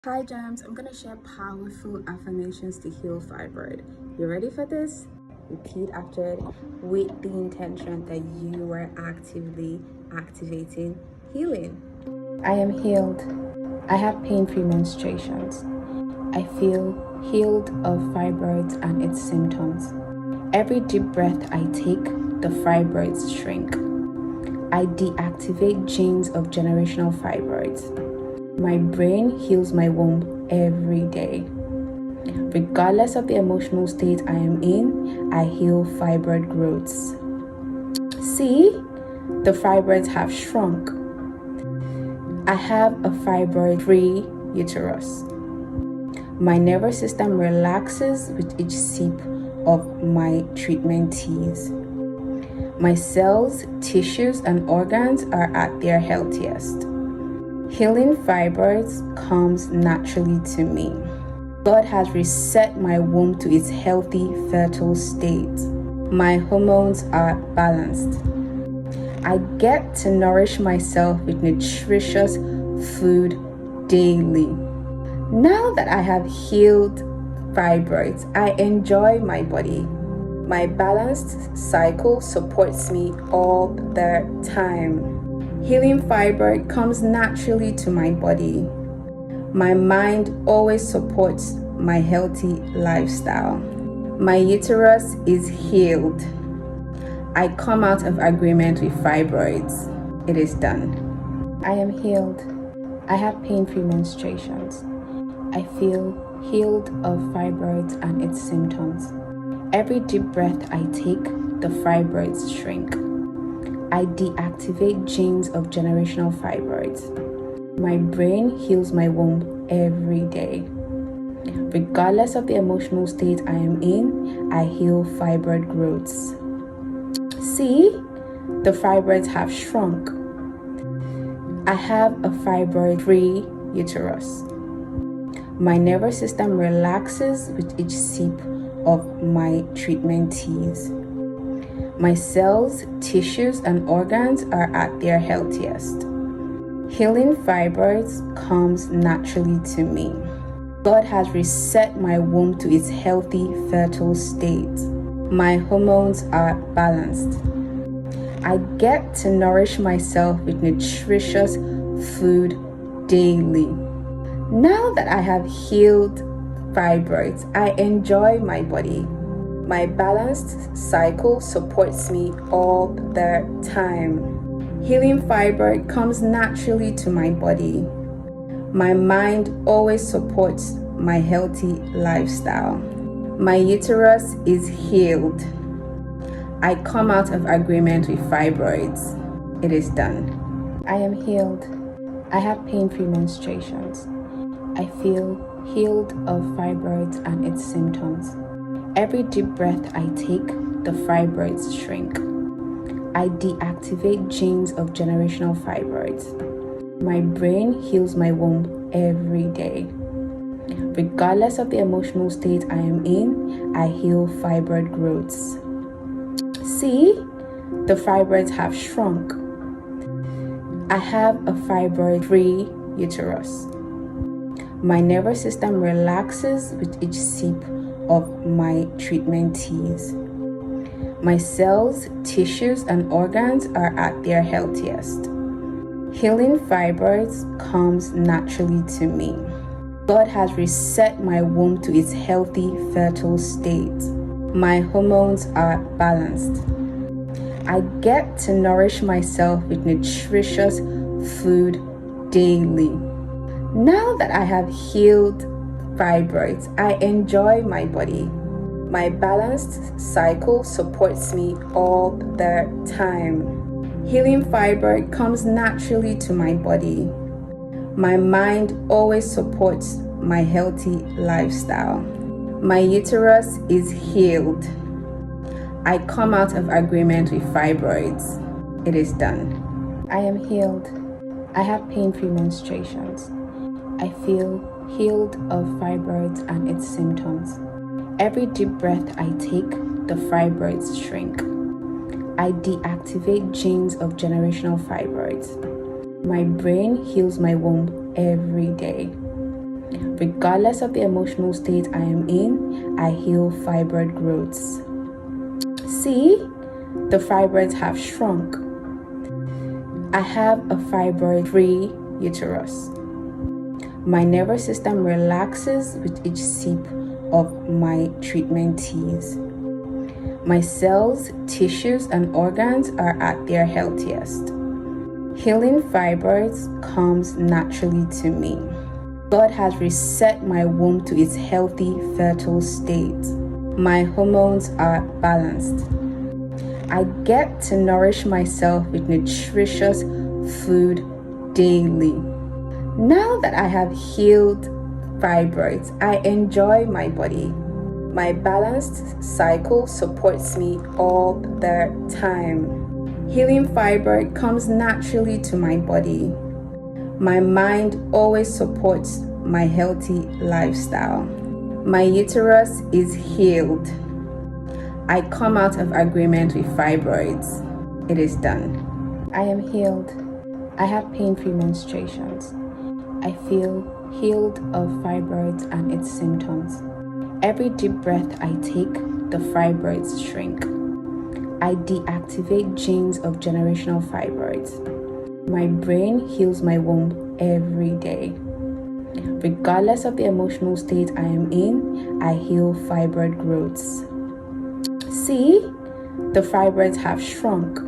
Hi germs, I'm going to share powerful affirmations to heal fibroid. You ready for this? Repeat after it with the intention that you are actively activating healing. I am healed. I have pain-free menstruations. I feel healed of fibroids and its symptoms. Every deep breath I take, the fibroids shrink. I deactivate genes of generational fibroids. My brain heals my womb every day. Regardless of the emotional state I am in, I heal fibroid growths. See, the fibroids have shrunk. I have a fibroid-free uterus. My nervous system relaxes with each sip of my treatment teas. My cells, tissues, and organs are at their healthiest. Healing fibroids comes naturally to me. God has reset my womb to its healthy, fertile state. My hormones are balanced. I get to nourish myself with nutritious food daily. Now that I have healed fibroids, I enjoy my body. My balanced cycle supports me all the time. Healing fibroid comes naturally to my body. My mind always supports my healthy lifestyle. My uterus is healed. I come out of agreement with fibroids. It is done. I am healed. I have pain-free menstruations. I feel healed of fibroids and its symptoms. Every deep breath I take, the fibroids shrink. I deactivate genes of generational fibroids. My brain heals my womb every day. Regardless of the emotional state I am in, I heal fibroid growths. See, the fibroids have shrunk. I have a fibroid-free uterus. My nervous system relaxes with each sip of my treatment teas. My cells, tissues, and organs are at their healthiest. Healing fibroids comes naturally to me. God has reset my womb to its healthy, fertile state. My hormones are balanced. I get to nourish myself with nutritious food daily. Now that I have healed fibroids, I enjoy my body. My balanced cycle supports me all the time. Healing fibroid comes naturally to my body. My mind always supports my healthy lifestyle. My uterus is healed. I come out of agreement with fibroids. It is done. I am healed. I have pain-free menstruations. I feel healed of fibroids and its symptoms. Every deep breath I take, the fibroids shrink. I deactivate genes of generational fibroids. My brain heals my womb every day. Regardless of the emotional state I am in, I heal fibroid growths. See, the fibroids have shrunk. I have a fibroid-free uterus. My nervous system relaxes with each sip of my treatment teas. My cells, tissues, and organs are at their healthiest. Healing fibroids comes naturally to me. God has reset my womb to its healthy, fertile state. My hormones are balanced. I get to nourish myself with nutritious food daily. Now that I have healed fibroids, I enjoy my body. My balanced cycle supports me all the time. Healing fibroid comes naturally to my body. My mind always supports my healthy lifestyle. My uterus is healed. I come out of agreement with fibroids. It is done. I am healed. I have pain-free menstruations. I feel healed of fibroids and its symptoms. Every deep breath I take, the fibroids shrink. I deactivate genes of generational fibroids. My brain heals my womb every day. Regardless of the emotional state I am in, I heal fibroid growths. See, the fibroids have shrunk. I have a fibroid-free uterus. My nervous system relaxes with each sip of my treatment teas. My cells, tissues, and organs are at their healthiest. Healing fibroids comes naturally to me. God has reset my womb to its healthy, fertile state. My hormones are balanced. I get to nourish myself with nutritious food daily. Now that I have healed fibroids, I enjoy my body. My balanced cycle supports me all the time. Healing fibroid comes naturally to my body. My mind always supports my healthy lifestyle. My uterus is healed. I come out of agreement with fibroids. It is done. I am healed. I have pain-free menstruations. I feel healed of fibroids and its symptoms. Every deep breath I take, the fibroids shrink. I deactivate genes of generational fibroids. My brain heals my womb every day. Regardless of the emotional state I am in, I heal fibroid growths. See, the fibroids have shrunk.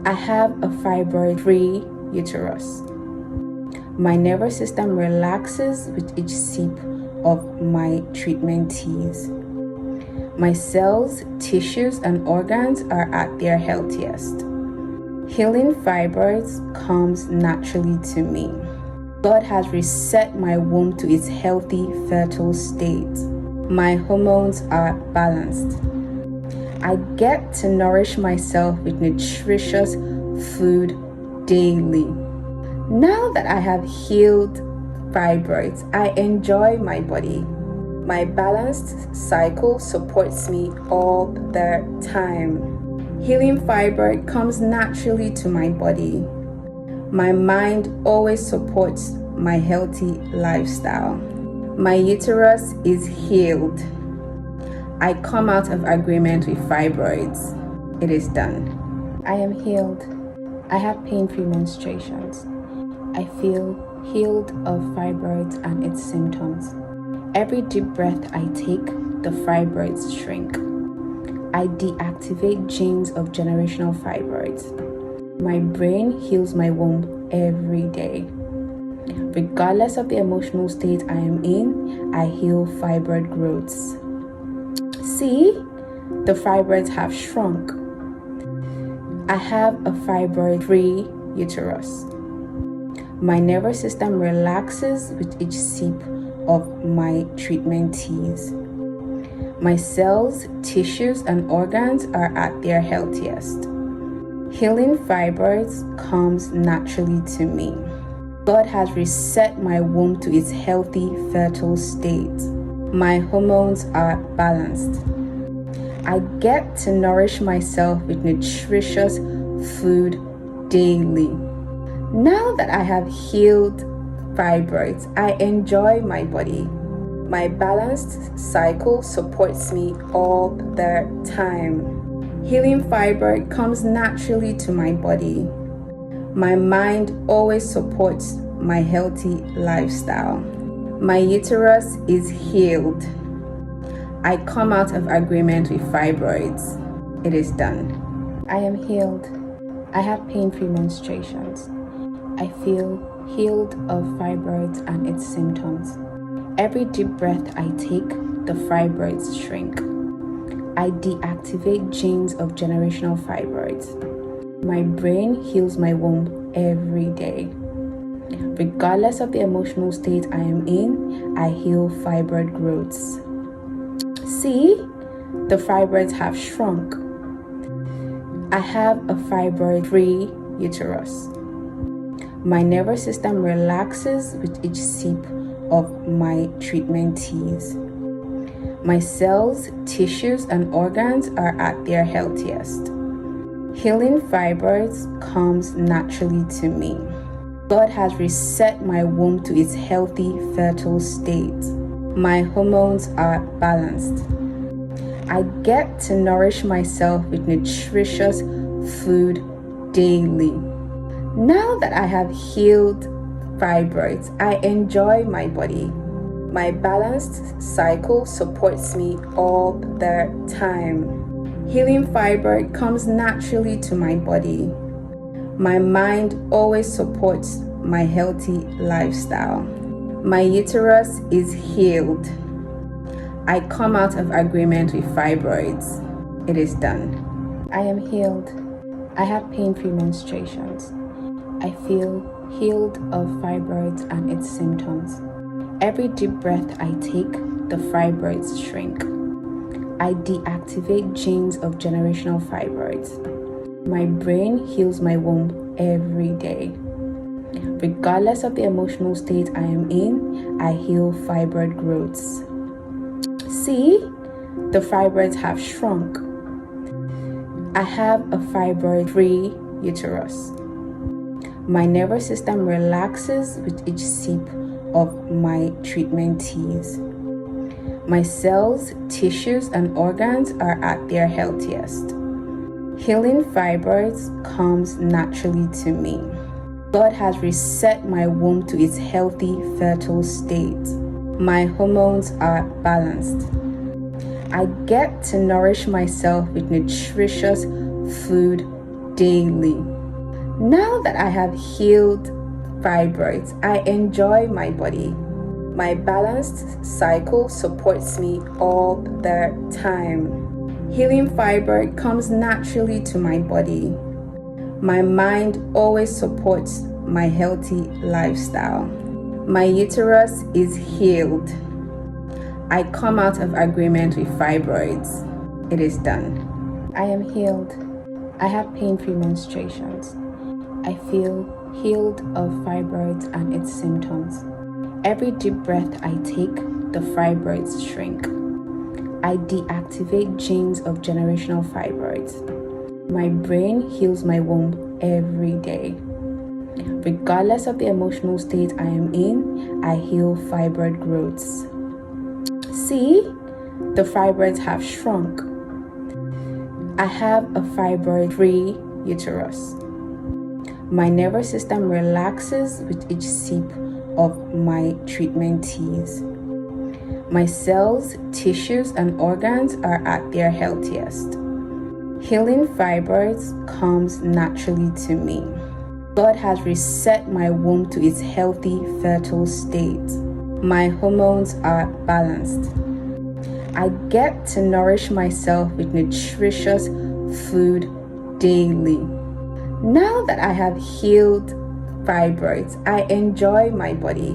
I have a fibroid-free uterus. My nervous system relaxes with each sip of my treatment teas. My cells, tissues, and organs are at their healthiest. Healing fibroids comes naturally to me. God has reset my womb to its healthy, fertile state. My hormones are balanced. I get to nourish myself with nutritious food daily. Now that I have healed fibroids, I enjoy my body. My balanced cycle supports me all the time. Healing fibroid comes naturally to my body. My mind always supports my healthy lifestyle. My uterus is healed. I come out of agreement with fibroids. It is done. I am healed. I have pain-free menstruations. I feel healed of fibroids and its symptoms. Every deep breath I take, the fibroids shrink. I deactivate genes of generational fibroids. My brain heals my womb every day. Regardless of the emotional state I am in, I heal fibroid growths. See, the fibroids have shrunk. I have a fibroid-free uterus. My nervous system relaxes with each sip of my treatment teas. My cells, tissues, and organs are at their healthiest. Healing fibroids comes naturally to me. God has reset my womb to its healthy, fertile state. My hormones are balanced. I get to nourish myself with nutritious food daily. Now that I have healed fibroids, I enjoy my body. My balanced cycle supports me all the time. Healing fibroid comes naturally to my body. My mind always supports my healthy lifestyle. My uterus is healed. I come out of agreement with fibroids. It is done. I am healed. I have pain-free menstruations. I feel healed of fibroids and its symptoms. Every deep breath I take, the fibroids shrink. I deactivate genes of generational fibroids. My brain heals my womb every day. Regardless of the emotional state I am in, I heal fibroid growths. See, the fibroids have shrunk. I have a fibroid-free uterus. My nervous system relaxes with each sip of my treatment teas. My cells, tissues, and organs are at their healthiest. Healing fibroids comes naturally to me. God has reset my womb to its healthy, fertile state. My hormones are balanced. I get to nourish myself with nutritious food daily. Now that I have healed fibroids, I enjoy my body. My balanced cycle supports me all the time. Healing fibroid comes naturally to my body. My mind always supports my healthy lifestyle. My uterus is healed. I come out of agreement with fibroids. It is done. I am healed. I have pain-free menstruations. I feel healed of fibroids and its symptoms. Every deep breath I take, the fibroids shrink. I deactivate genes of generational fibroids. My brain heals my womb every day. Regardless of the emotional state I am in, I heal fibroid growths. See, the fibroids have shrunk. I have a fibroid-free uterus. My nervous system relaxes with each sip of my treatment teas. My cells, tissues, and organs are at their healthiest. Healing fibroids comes naturally to me. God has reset my womb to its healthy, fertile state. My hormones are balanced. I get to nourish myself with nutritious food daily. Now that I have healed fibroids, I enjoy my body. My balanced cycle supports me all the time. Healing fibroid comes naturally to my body. My mind always supports my healthy lifestyle. My uterus is healed. I come out of agreement with fibroids. It is done. I am healed. I have pain-free menstruations. I feel healed of fibroids and its symptoms. Every deep breath I take, the fibroids shrink. I deactivate genes of generational fibroids. My brain heals my womb every day. Regardless of the emotional state I am in, I heal fibroid growths. See, the fibroids have shrunk. I have a fibroid-free uterus. My nervous system relaxes with each sip of my treatment teas. My cells, tissues, and organs are at their healthiest. Healing fibroids comes naturally to me. God has reset my womb to its healthy, fertile state. My hormones are balanced. I get to nourish myself with nutritious food daily. Now that I have healed fibroids, I enjoy my body.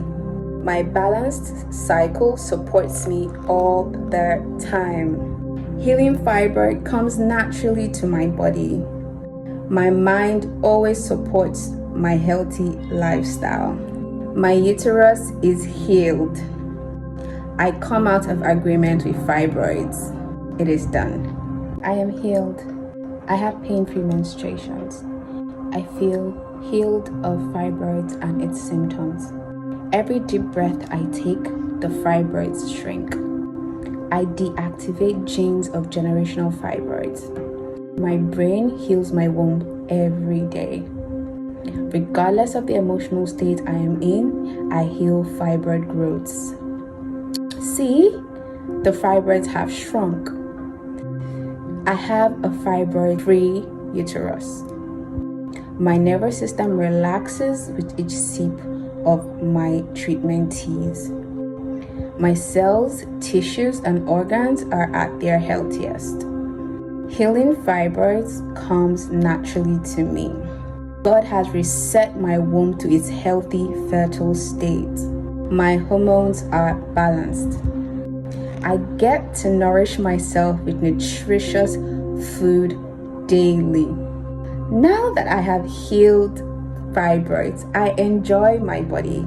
My balanced cycle supports me all the time. Healing fibroid comes naturally to my body. My mind always supports my healthy lifestyle. My uterus is healed. I come out of agreement with fibroids. It is done. I am healed. I have pain-free menstruations. I feel healed of fibroids and its symptoms. Every deep breath I take, the fibroids shrink. I deactivate genes of generational fibroids. My brain heals my womb every day. Regardless of the emotional state I am in, I heal fibroid growths. See, the fibroids have shrunk. I have a fibroid-free uterus. My nervous system relaxes with each sip of my treatment teas. My cells, tissues, and organs are at their healthiest. Healing fibroids comes naturally to me. God has reset my womb to its healthy, fertile state. My hormones are balanced. I get to nourish myself with nutritious food daily. Now that I have healed fibroids, I enjoy my body.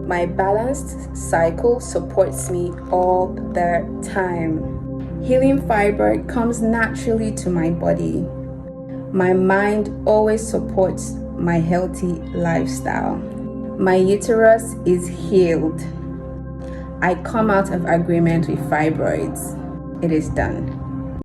My balanced cycle supports me all the time. Healing fibroid comes naturally to my body. My mind always supports my healthy lifestyle. My uterus is healed. I come out of agreement with fibroids. It is done.